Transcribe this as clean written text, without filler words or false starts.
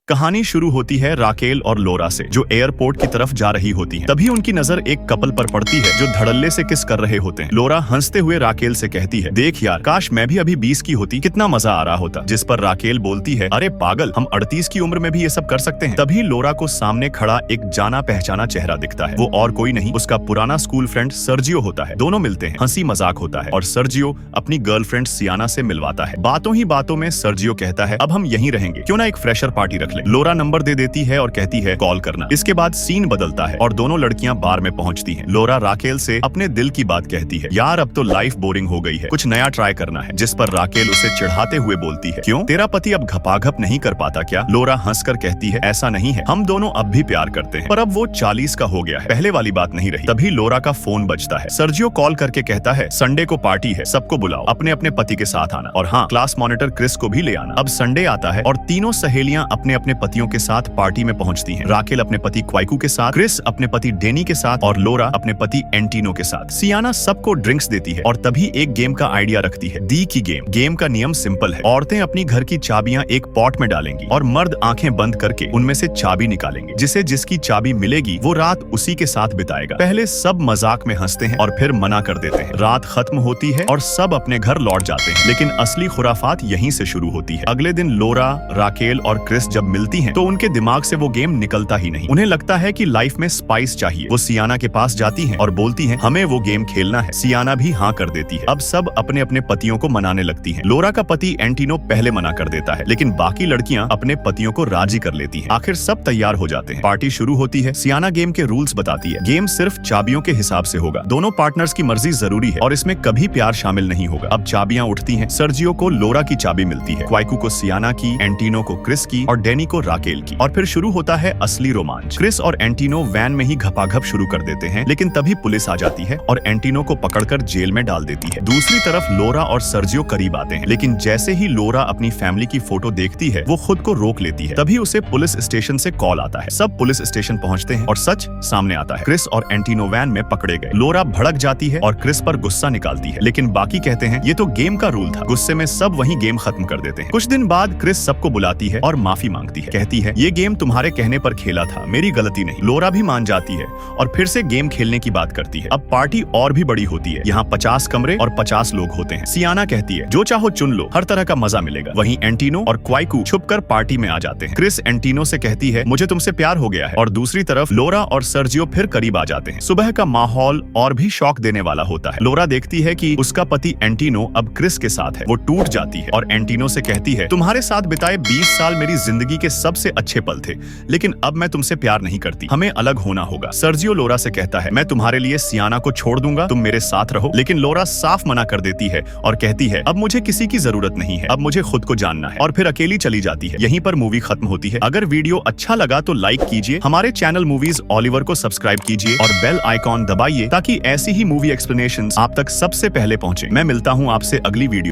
कहानी शुरू होती है राकेल और लोरा से, जो एयरपोर्ट की तरफ जा रही होती हैं। तभी उनकी नजर एक कपल पर पड़ती है जो धड़ल्ले से किस कर रहे होते हैं। लोरा हंसते हुए राकेल से कहती है, देख यार, काश मैं भी अभी 20 की होती, कितना मजा आ रहा होता। जिस पर राकेल बोलती है, अरे पागल, हम 38 की उम्र में भी ये सब कर सकते हैं। तभी लोरा को सामने खड़ा एक जाना पहचाना चेहरा दिखता है। वो और कोई नहीं, उसका पुराना स्कूल फ्रेंड सर्जियो होता है। दोनों मिलते हैं, हंसी मजाक होता है और सर्जियो अपनी गर्लफ्रेंड सियाना से मिलवाता है। बातों ही बातों में सर्जियो कहता है, अब हम यहीं रहेंगे, क्यों ना एक फ्रेशर पार्टी रख ले। लोरा नंबर दे देती है और कहती है कॉल करना। इसके बाद सीन बदलता है और दोनों लड़कियां बार में पहुंचती हैं। लोरा राकेल से अपने दिल की बात कहती है, यार अब तो लाइफ बोरिंग हो गई है, कुछ नया ट्राई करना है। जिस पर राकेल उसे चिढ़ाते हुए बोलती है, क्यों, तेरा पति अब घपाघप नहीं कर पाता क्या? लोरा हंसकर कहती है, ऐसा नहीं है, हम दोनों अब भी प्यार करते हैं, पर अब वो 40 का हो गया है, पहले वाली बात नहीं रही। तभी लोरा का फोन बजता है। सर्जियो कॉल करके कहता है, संडे को पार्टी है, सबको बुलाओ, अपने अपने पति के साथ आना, और हाँ, क्लास मॉनिटर क्रिस को भी ले आना। अब संडे आता है और तीनों सहेलियां अपने अपने पतियों के साथ पार्टी में पहुंचती हैं। राकेल अपने पति क्वाइकू के साथ, क्रिस अपने पति डेनी के साथ और लोरा अपने पति एंटिनो के साथ। सियाना सबको ड्रिंक्स देती है और तभी एक गेम का आइडिया रखती है, दी की गेम। गेम का नियम सिंपल है, औरतें अपनी घर की चाबियां एक पॉट में डालेंगी और मर्द आंखें बंद करके उनमें से चाबी निकालेंगे। जिसे जिसकी चाबी मिलेगी वो रात उसी के साथ बिताएगा। पहले सब मजाक में हंसते हैं और फिर मना कर देते हैं। रात खत्म होती है और सब अपने घर लौट जाते हैं, लेकिन असली खुराफात यहीं से शुरू होती है। अगले दिन लोरा, राकेल और क्रिस जब मिलती हैं तो उनके दिमाग से वो गेम निकलता ही नहीं। उन्हें लगता है कि लाइफ में स्पाइस चाहिए। वो सियाना के पास जाती हैं और बोलती हैं, हमें वो गेम खेलना है। सियाना भी हाँ कर देती है। अब सब अपने अपने पतियों को मनाने लगती हैं। लोरा का पति एंटिनो पहले मना कर देता है, लेकिन बाकी लड़कियां अपने पतियों को राजी कर लेती हैं। आखिर सब तैयार हो जाते हैं। पार्टी शुरू होती है। सियाना गेम के रूल्स बताती है। गेम सिर्फ चाबियों के हिसाब से होगा। दोनों पार्टनर्स की मर्जी जरूरी है और इसमें कभी प्यार शामिल नहीं होगा। अब चाबियां उठती हैं। सर्जियो को लोरा की चाबी मिलती है, क्वाइकू को सियाना की, एंटिनो को क्रिस की और डेनी को राकेल की। और फिर शुरू होता है असली रोमांच। क्रिस और एंटिनो वैन में ही घपाघप शुरू कर देते हैं, लेकिन तभी पुलिस आ जाती है और एंटिनो को पकड़कर जेल में डाल देती है। दूसरी तरफ लोरा और सर्जियो करीब आते हैं, लेकिन जैसे ही लोरा अपनी फैमिली की फोटो देखती है वो खुद को रोक लेती है। तभी उसे पुलिस स्टेशन से कॉल आता है। सब पुलिस स्टेशन पहुंचते हैं और सच सामने आता है, क्रिस और एंटिनो वैन में पकड़े गए। लोरा भड़क जाती है और क्रिस पर गुस्सा निकालती है, लेकिन बाकी कहते हैं ये तो गेम का रूल था। गुस्से में सब वही गेम खत्म कर देते हैं। कुछ दिन बाद क्रिस सबको बुलाती है और माफी मांगती है। कहती है, ये गेम तुम्हारे कहने पर खेला था, मेरी गलती नहीं। लोरा भी मान जाती है और फिर से गेम खेलने की बात करती है। अब पार्टी और भी बड़ी होती है। यहाँ 50 कमरे और 50 लोग होते हैं। सियाना कहती है, जो चाहो चुन लो, हर तरह का मजा मिलेगा। वहीं एंटिनो और क्वाइकू छुपकर पार्टी में आ जाते हैं। क्रिस एंटिनो से कहती है, मुझे तुमसे प्यार हो गया है। और दूसरी तरफ लोरा और सर्जियो फिर करीब आ जाते हैं। सुबह का माहौल और भी शॉक देने वाला होता है। लोरा देखती है कि उसका पति एंटिनो अब क्रिस के साथ है। वो टूट जाती है और एंटिनो से कहती है, तुम्हारे साथ बिताए 20 साल मेरी जिंदगी के सबसे अच्छे पल थे, लेकिन अब मैं तुमसे प्यार नहीं करती, हमें अलग होना होगा। सर्जियो लोरा से कहता है, मैं तुम्हारे लिए सियाना को छोड़ दूंगा, तुम मेरे साथ रहो। लेकिन लोरा साफ मना कर देती है और कहती है, अब मुझे किसी की जरूरत नहीं है, अब मुझे खुद को जानना है। और फिर अकेली चली जाती है। यहीं पर मूवी खत्म होती है। अगर वीडियो अच्छा लगा तो लाइक कीजिए, हमारे चैनल मूवीज ओलिवर को सब्सक्राइब कीजिए और बेल आइकॉन दबाइए ताकि ऐसी ही मूवी एक्सप्लेनेशंस आप तक सबसे पहले पहुंचे। मैं मिलता हूं आपसे अगली वीडियो।